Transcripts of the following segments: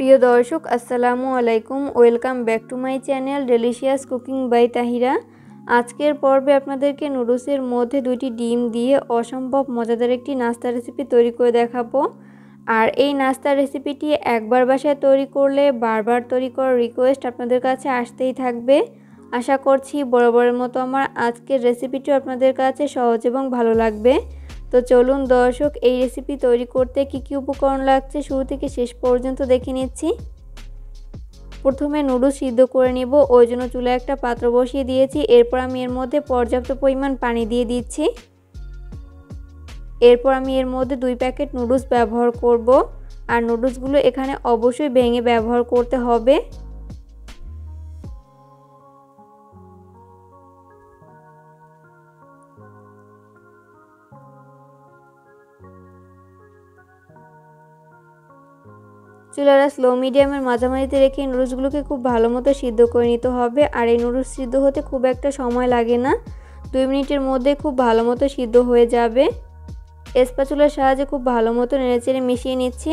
প্রিয় দর্শক আসসালামু আলাইকুম, welcome back to my channel delicious cooking by Tahira. আজকের পর্বে আপনাদেরকে নুডলসের মধ্যে 2টি ডিম দিয়ে অসম্ভব মজাদার একটি নাস্তা রেসিপি তৈরি করে দেখাবো। আর এই নাস্তা রেসিপিটি একবার বাসায় তৈরি করলে বারবার তৈরি করার রিকোয়েস্ট আপনাদের কাছে আসতেই থাকবে। আশা করছি বরাবরের মতো আমার আজকের রেসিপিটিও আপনাদের কাছে সহজ এবং ভালো লাগবে। তো চলুন দর্শক, এই রেসিপি তৈরি করতে কি কি উপকরণ লাগছে শুরু থেকে শেষ পর্যন্ত দেখে নিচ্ছি। প্রথমে নুডলস সিদ্ধ করে নিব, ওই জন্য চুলায় একটা পাত্র বসিয়ে দিয়েছি। এরপর আমি এর মধ্যে পর্যাপ্ত পরিমাণ পানি দিয়ে দিচ্ছি। এরপর আমি এর মধ্যে 2 প্যাকেট নুডলস ব্যবহার করব। আর নুডলসগুলো এখানে অবশ্যই ভেঙে ব্যবহার করতে হবে। চুলাটা স্লো মিডিয়ামের মাঝামাঝিতে রেখে নুডলসগুলোকে খুব ভালো মতো সিদ্ধ করে নিতে হবে। আর এই নুডলস সিদ্ধ হতে খুব একটা সময় লাগে না, 2 মিনিটের মধ্যে খুব ভালো মতো সিদ্ধ হয়ে যাবে। স্প্যাচুলার সাহায্যে খুব ভালো মতো নেড়েচেড়ে মিশিয়ে নিচ্ছি।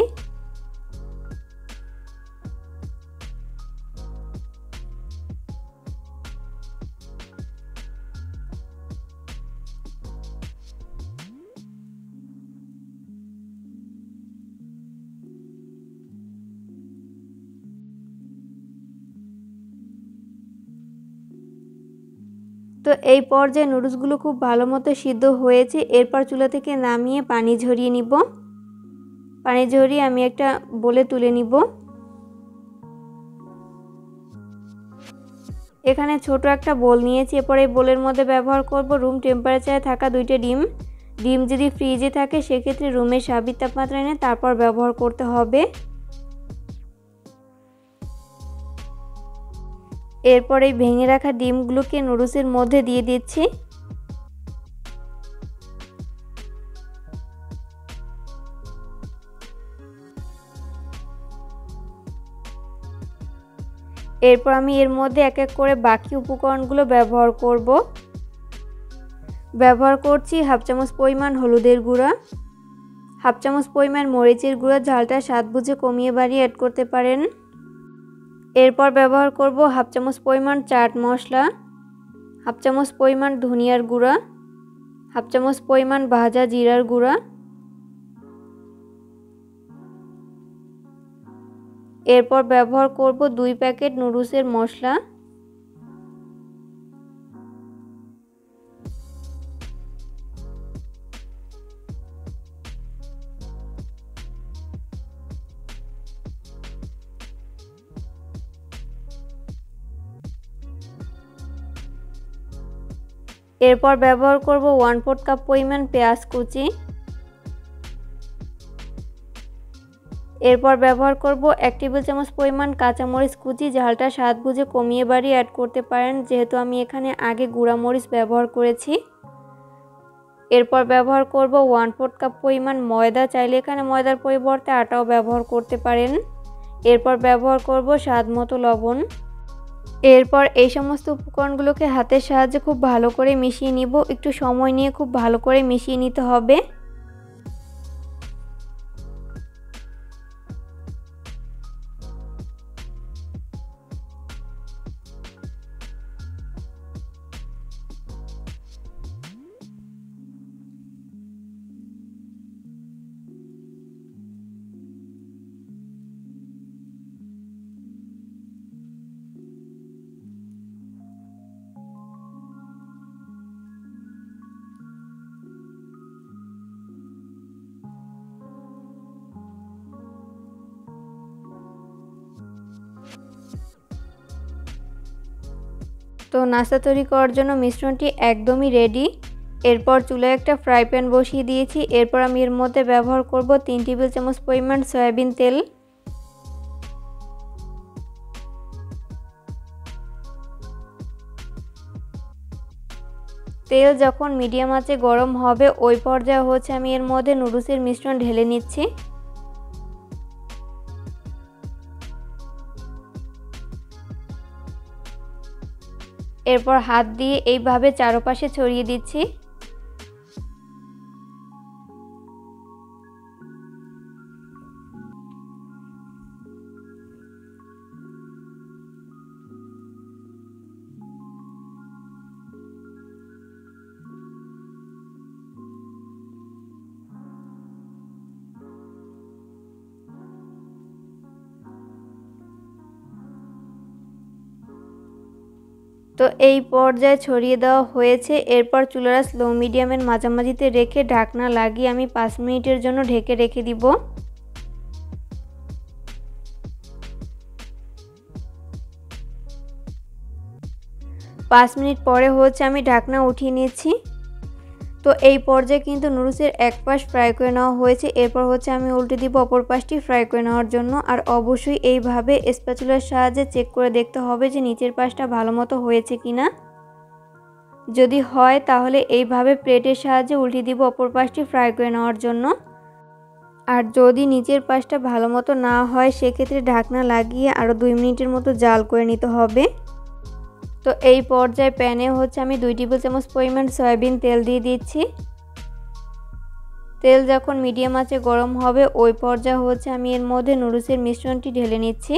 তো এই পর্যায়ে নুডলসগুলো খুব ভালো মতো সিদ্ধ হয়েছে। এরপর চুলা থেকে নামিয়ে পানি ঝরিয়ে নিব। পানি ঝরিয়ে আমি একটা বলে তুলে নিব। এখানে ছোট একটা বোল নিয়েছি। এরপর এই বোলের মধ্যে ব্যবহার করব রুম টেম্পারেচারে থাকা 2টা ডিম। ডিম যদি ফ্রিজে থাকে সেক্ষেত্রে রুমের স্বাভাবিক তাপমাত্রা এনে তারপর ব্যবহার করতে হবে। এরপর এই ভেঙে রাখা ডিমগুলোকে নুডলসের মধ্যে দিয়ে দিচ্ছি। এরপর আমি এর মধ্যে এক এক করে বাকি উপকরণগুলো ব্যবহার করব। ব্যবহার করছি হাফ চামচ পরিমাণ হলুদের গুঁড়া, হাফ চামচ পরিমাণ মরিচের গুঁড়া, ঝালটা স্বাদ বুঝে কমিয়ে বাড়িয়ে অ্যাড করতে পারেন। এরপর ব্যবহার করব হাফ চামচ পরিমাণ চাট মশলা, হাফ চামচ পরিমাণ ধনিয়ার গুঁড়া, হাফ চামচ পরিমাণ ভাজা জিরার গুঁড়া। এরপর ব্যবহার করব 2 প্যাকেট নুডলসের মশলা। এরপর ব্যবহার করব 1/4 কাপ পরিমাণ পেঁয়াজ কুচি। এরপর ব্যবহার করব 1 টেবিল চামচ পরিমাণ কাঁচামরিচ কুচি, ঝালটা স্বাদ বুঝে কমিয়ে বাড়িয়ে অ্যাড করতে পারেন, যেহেতু আমি এখানে আগে গুঁড়া মরিচ ব্যবহার করেছি। এরপর ব্যবহার করব 1/4 কাপ পরিমাণ ময়দা, চাইলে এখানে ময়দার পরিবর্তে আটাও ব্যবহার করতে পারেন। এরপর ব্যবহার করব স্বাদ মতো লবণ। এরপর এই সমস্ত উপকরণগুলোকে হাতের সাহায্যে খুব ভালো করে মিশিয়ে নিব। একটু সময় নিয়ে খুব ভালো করে মিশিয়ে নিতে হবে। তো নাস্তা তৈরি করার জন্য মিশ্রণটি একদমই রেডি। এরপর চুলায় একটা ফ্রাই প্যান বসিয়ে দিয়েছি। এরপর আমি এর মধ্যে ব্যবহার করব 3 টেবিল চামচ পরিমাণ সয়াবিন তেল। তেল যখন মিডিয়াম আঁচে গরম হবে ওই পর্যায়ে আমি এর মধ্যে নুডলসের মিশ্রণ ঢেলে নিচ্ছি। এরপর হাত দিয়ে এইভাবে চারপাশে ছড়িয়ে দিচ্ছি। তো এই পর্যায়ে ছড়িয়ে দেওয়া হয়েছে। এরপর চুলার আঁচ লো মিডিয়ামের মাঝামাঝিতে রেখে ঢাকনা লাগিয়ে আমি 5 মিনিটের জন্য ঢেকে রেখে দিব। 5 মিনিট পরে আমি ঢাকনা উঠিয়ে নিয়েছি। তো এই পর্যায়ে কিন্তু নুডলসের এক পাশ ফ্রাই করে নেওয়া হয়েছে। এরপর আমি উল্টে দিব অপর পাশটি ফ্রাই করে নেওয়ার জন্য। আর অবশ্যই এইভাবে স্প্যাচুলার সাহায্যে চেক করে দেখতে হবে যে নিচের পাশটা ভালো মতো হয়েছে কিনা। যদি হয় তাহলে এইভাবে প্লেটের সাহায্যে উল্টে দিব অপর পাশটি ফ্রাই করে নেওয়ার জন্য। আর যদি নিচের পাশটা ভালো মতো না হয় সেক্ষেত্রে ঢাকনা লাগিয়ে আরও 2 মিনিটের মতো জাল করে নিতে হবে। তো এই পর্যায়ে প্যানে আমি 2 টেবিল চামচ পরিমাণ সয়াবিন তেল দিয়ে দিচ্ছি। তেল যখন মিডিয়াম আঁচে গরম হবে ওই পর্যায়ে আমি এর মধ্যে নুডলসের মিশ্রণটি ঢেলে নিচ্ছি।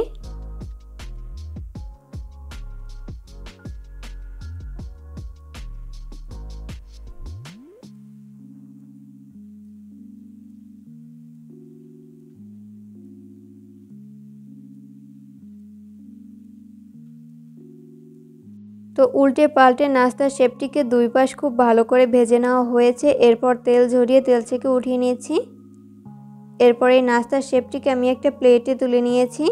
তো উল্টে পাল্টে নাস্তার শেপটিকে 2 পাশ খুব ভালো করে ভেজে নেওয়া হয়েছে। এরপর তেল ঝরিয়ে তেল থেকে উঠিয়ে নিয়েছি। এরপর এই নাস্তার শেপটিকে আমি একটা প্লেটে তুলে নিয়েছি।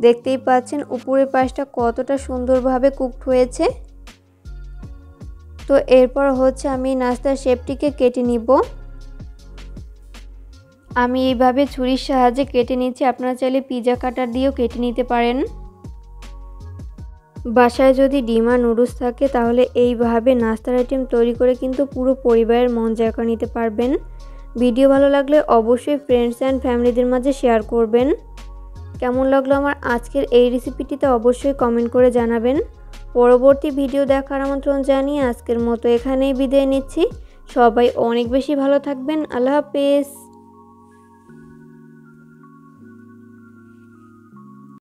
দেখতেই পাচ্ছেন উপরের পাশটা কতটা সুন্দরভাবে কুকড হয়েছে। তো এরপর আমি নাস্তার শেপটিকে কেটে নিব। আমি এইভাবে ছুরির সাহায্যে কেটে নিচ্ছি। আপনারা চাইলে পিৎজা কাটার দিয়েও কেটে নিতে পারেন। বাসায় যদি ডিম আর নুডলস থাকে তাহলে এইভাবে নাস্তার আইটেম তৈরি করে কিন্তু পুরো পরিবারের মন জয় করে নিতে পারবেন। ভিডিও ভালো লাগলে অবশ্যই ফ্রেন্ডস অ্যান্ড ফ্যামিলিদের মাঝে শেয়ার করবেন। কেমন লাগলো আমার আজকের এই রেসিপিটিতে অবশ্যই কমেন্ট করে জানাবেন। পরবর্তী ভিডিও দেখার আমন্ত্রণ জানিয়ে আজকের মতো এখানেই বিদায় নিচ্ছি। সবাই অনেক বেশি ভালো থাকবেন। আল্লাহ হাফেজ।